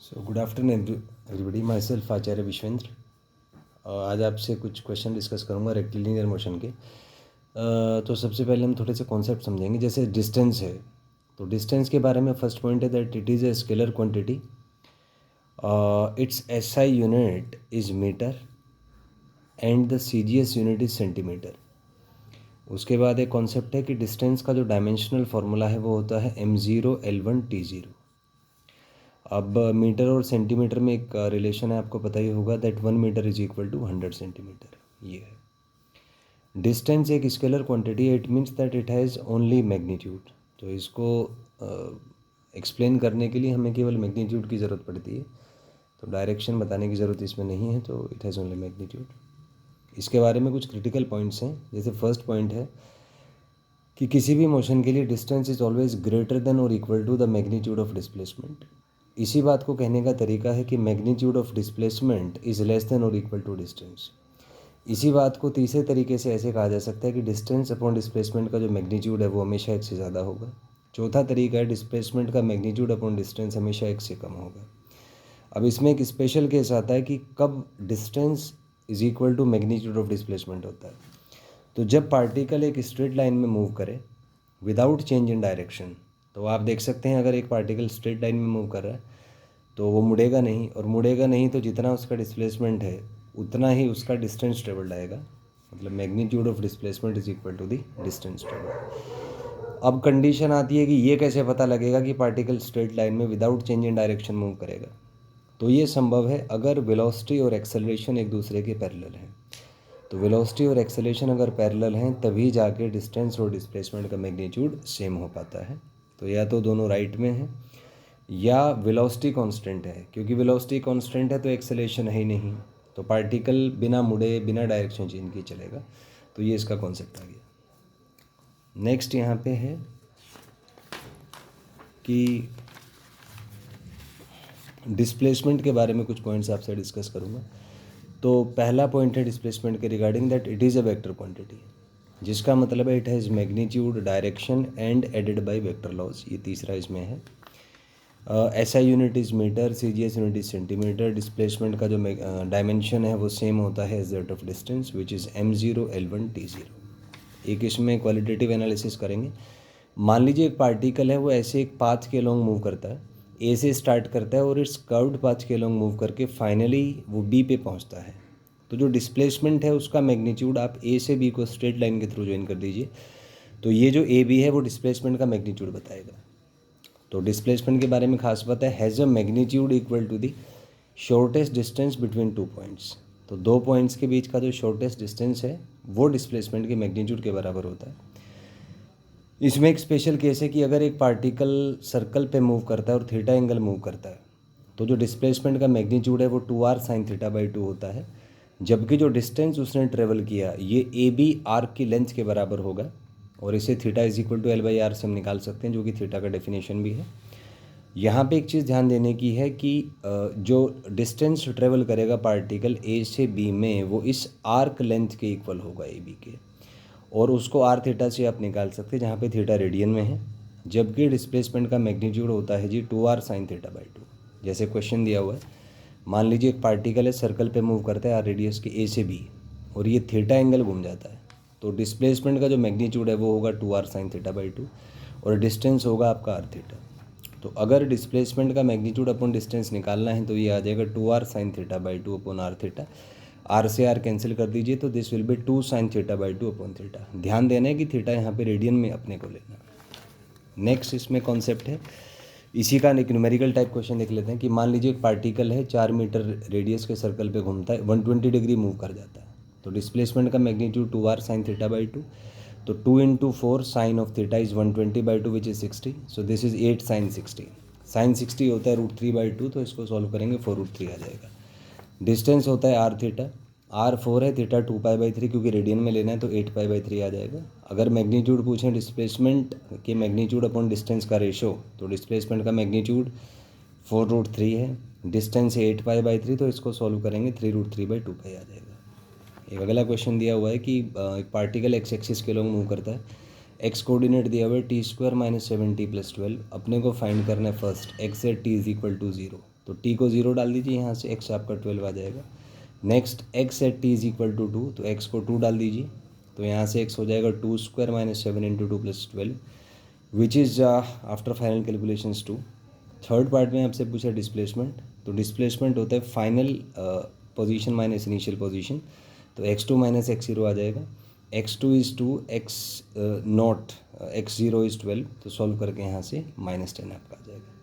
सो good afternoon everybody, myself Acharya Vishvendra. आज आपसे कुछ क्वेश्चन डिस्कस करूंगा रेक्टिलिनियर मोशन के। तो सबसे पहले हम थोड़े से कॉन्सेप्ट समझेंगे। जैसे डिस्टेंस है, तो डिस्टेंस के बारे में फर्स्ट पॉइंट है that it is a scalar quantity. It's SI unit is metre and the CGS unit is centimetre. उसके बाद एक कॉन्सेप्ट है कि डिस्टेंस का जो डायमेंशनल फार्मूला है वो होता है m0l1t0। अब मीटर और सेंटीमीटर में एक रिलेशन है, आपको पता ही होगा, that 1 metre is equal to 100 centimetre. ये है डिस्टेंस एक स्केलर क्वांटिटी है। It means that it has only magnitude. तो इसको एक्सप्लेन करने के लिए हमें केवल मैग्नीट्यूड की ज़रूरत पड़ती है, तो डायरेक्शन बताने की ज़रूरत इसमें नहीं है। तो इट हैज़ ओनली मैग्नीट्यूड। इसके बारे में कुछ क्रिटिकल पॉइंट्स हैं। जैसे फर्स्ट पॉइंट है कि किसी भी मोशन के लिए distance is always greater than और equal to the magnitude of displacement. इसी बात को कहने का तरीका है कि magnitude of displacement is less than और इक्वल टू डिस्टेंस। इसी बात को तीसरे तरीके से ऐसे कहा जा सकता है कि डिस्टेंस अपॉन डिस्प्लेसमेंट का जो मैग्नीट्यूड है वो हमेशा एक से ज़्यादा होगा। चौथा तरीका है डिस्प्लेसमेंट का मैग्नीट्यूड अपॉन डिस्टेंस हमेशा एक से कम होगा। अब इसमें एक स्पेशल केस आता है कि कब distance is equal to magnitude of displacement होता है। तो जब पार्टिकल एक स्ट्रेट लाइन में मूव करे विदाउट चेंज इन डायरेक्शन, तो आप देख सकते हैं अगर एक पार्टिकल स्ट्रेट लाइन में मूव कर रहा है तो वो मुड़ेगा नहीं, और मुड़ेगा नहीं तो जितना उसका डिस्प्लेसमेंट है उतना ही उसका डिस्टेंस ट्रेवल्ड आएगा। मतलब magnitude of displacement is equal to the distance travelled. अब कंडीशन आती है कि ये कैसे पता लगेगा कि पार्टिकल स्ट्रेट लाइन में without change in direction move करेगा। तो ये संभव है अगर वेलोसिटी और एक्सेलरेशन एक दूसरे के पैरेलल हैं। तो वेलोसिटी और एक्सेलरेशन अगर पैरेलल हैं तभी जाके डिस्टेंस और डिस्प्लेसमेंट का मैग्नीट्यूड सेम हो पाता है। तो या तो दोनों राइट में हैं या वेलोसिटी कांस्टेंट है, क्योंकि वेलोसिटी कांस्टेंट है तो एक्सेलरेशन है ही नहीं, तो पार्टिकल बिना मुड़े बिना डायरेक्शन चेंज किए चलेगा। तो ये इसका कॉन्सेप्ट आ गया। नेक्स्ट यहाँ पे है कि डिस्प्लेसमेंट के बारे में कुछ पॉइंट्स आपसे डिस्कस करूँगा। तो पहला पॉइंट है डिस्प्लेसमेंट के regarding that it is a vector quantity, जिसका मतलब है it has magnitude, direction and added by vector laws. ये तीसरा इसमें है। SI unit is metre, CGS unit is centimetre. Displacement का जो डायमेंशन है वो सेम होता है as that of distance which is m0l1t0। एक इसमें क्वालिटेटिव एनालिसिस करेंगे। मान लीजिए एक पार्टिकल है वो ऐसे एक पाथ के लॉन्ग मूव करता है, ए से स्टार्ट करता है और इट्स कर्व्ड पाथ के लॉन्ग मूव करके फाइनली वो बी पे पहुंचता है। तो जो डिस्प्लेसमेंट है उसका मैग्नीट्यूड आप ए से बी को स्ट्रेट लाइन के थ्रू ज्वाइन कर दीजिए, तो ये जो ए बी है वो डिस्प्लेसमेंट का मैग्नीट्यूड बताएगा। तो डिस्प्लेसमेंट के बारे में खास बात है has a magnitude equal to the shortest distance between two points. तो दो पॉइंट्स के बीच का जो शॉर्टेस्ट डिस्टेंस है वो डिस्प्लेसमेंट के मैग्नीट्यूड के बराबर होता है। इसमें एक स्पेशल केस है कि अगर एक पार्टिकल सर्कल पे मूव करता है और थीटा एंगल मूव करता है, तो जो डिस्प्लेसमेंट का मैग्नीट्यूड है वो 2r sin θ/2 होता है, जबकि जो डिस्टेंस उसने ट्रेवल किया ये ए बी आर्क की लेंथ के बराबर होगा। और इसे theta is equal to L/R से हम निकाल सकते हैं, जो कि थीटा का डेफिनेशन भी है। यहाँ पे एक चीज़ ध्यान देने की है कि जो डिस्टेंस ट्रेवल करेगा पार्टिकल ए से बी में वो इस आर्क लेंथ के इक्वल होगा ए बी के, और उसको आर थीटा से आप निकाल सकते हैं जहाँ पे थीटा रेडियन में है, जबकि डिस्प्लेसमेंट का मैग्नीट्यूड होता है जी 2r sin θ/2। जैसे क्वेश्चन दिया हुआ है, मान लीजिए एक पार्टिकल है सर्कल पे मूव करता है आर रेडियस के ए से बी, और ये थीटा एंगल घूम जाता है, तो डिस्प्लेसमेंट का जो मैग्नीट्यूड है वो होगा 2r sin θ/2 और डिस्टेंस होगा आपका आर थीटा। तो अगर डिस्प्लेसमेंट का मैग्नीट्यूड अपॉन डिस्टेंस निकालना है तो ये आ जाएगा 2r sin θ/2 upon R theta. R से आर कैंसिल कर दीजिए तो this will be 2 sin θ/2 upon theta. ध्यान देना है कि थीटा यहाँ पे रेडियन में अपने को लेना। नेक्स्ट इसमें कॉन्सेप्ट है, इसी का एक न्यूमेरिकल टाइप क्वेश्चन देख लेते हैं कि मान लीजिए एक पार्टिकल है 4 मीटर रेडियस के सर्कल पे घूमता है, 120 डिग्री मूव कर जाता है। तो डिस्प्लेसमेंट का मैग्नीट्यूड 2r sin θ/2, तो 2 × 4 sine of theta is 120/2 which is 60। So this is 8 sin 60। Sine 60 होता है √3/2, तो इसको सॉल्व करेंगे 4√3 आ जाएगा। डिस्टेंस होता है आर थीटा, आर 4 है, थीटा 2π/3, क्योंकि रेडियन में लेना है तो 8π/3 आ जाएगा। अगर मैग्नीट्यूड पूछें डिस्प्लेसमेंट के मैग्नीट्यूड अपॉन डिस्टेंस का रेशो, तो डिस्प्लेसमेंट का मैग्नीट्यूड 4√3 है, डिस्टेंस है 8π/3, तो इसको सॉल्व करेंगे 3√3/2π आ जाएगा। एक अगला क्वेश्चन दिया हुआ है कि एक पार्टिकल एक्स एक्सिस के लॉन्ग मूव करता है, एक्स कोऑर्डिनेट दिया हुआ है t² - 7t + 12। अपने को फाइंड करना है फर्स्ट एक्स एट t = 0। तो टी को 0 डाल दीजिए, यहाँ से एक्स आपका 12 आ जाएगा। Next X at T is equal to 2, तो एक्स को 2 डाल दीजिए, तो यहाँ से एक्स हो जाएगा 2 square minus 7 into 2 plus 12, which is after final calculations 2। Third part में आपसे पूछा डिस्प्लेसमेंट, तो डिस्प्लेसमेंट होता है final position minus initial position, तो x2 माइनस x0 आ जाएगा। x2 इज़ 2, x0 इज़ 12, तो सॉल्व करके यहाँ से -10 आपका आ जाएगा।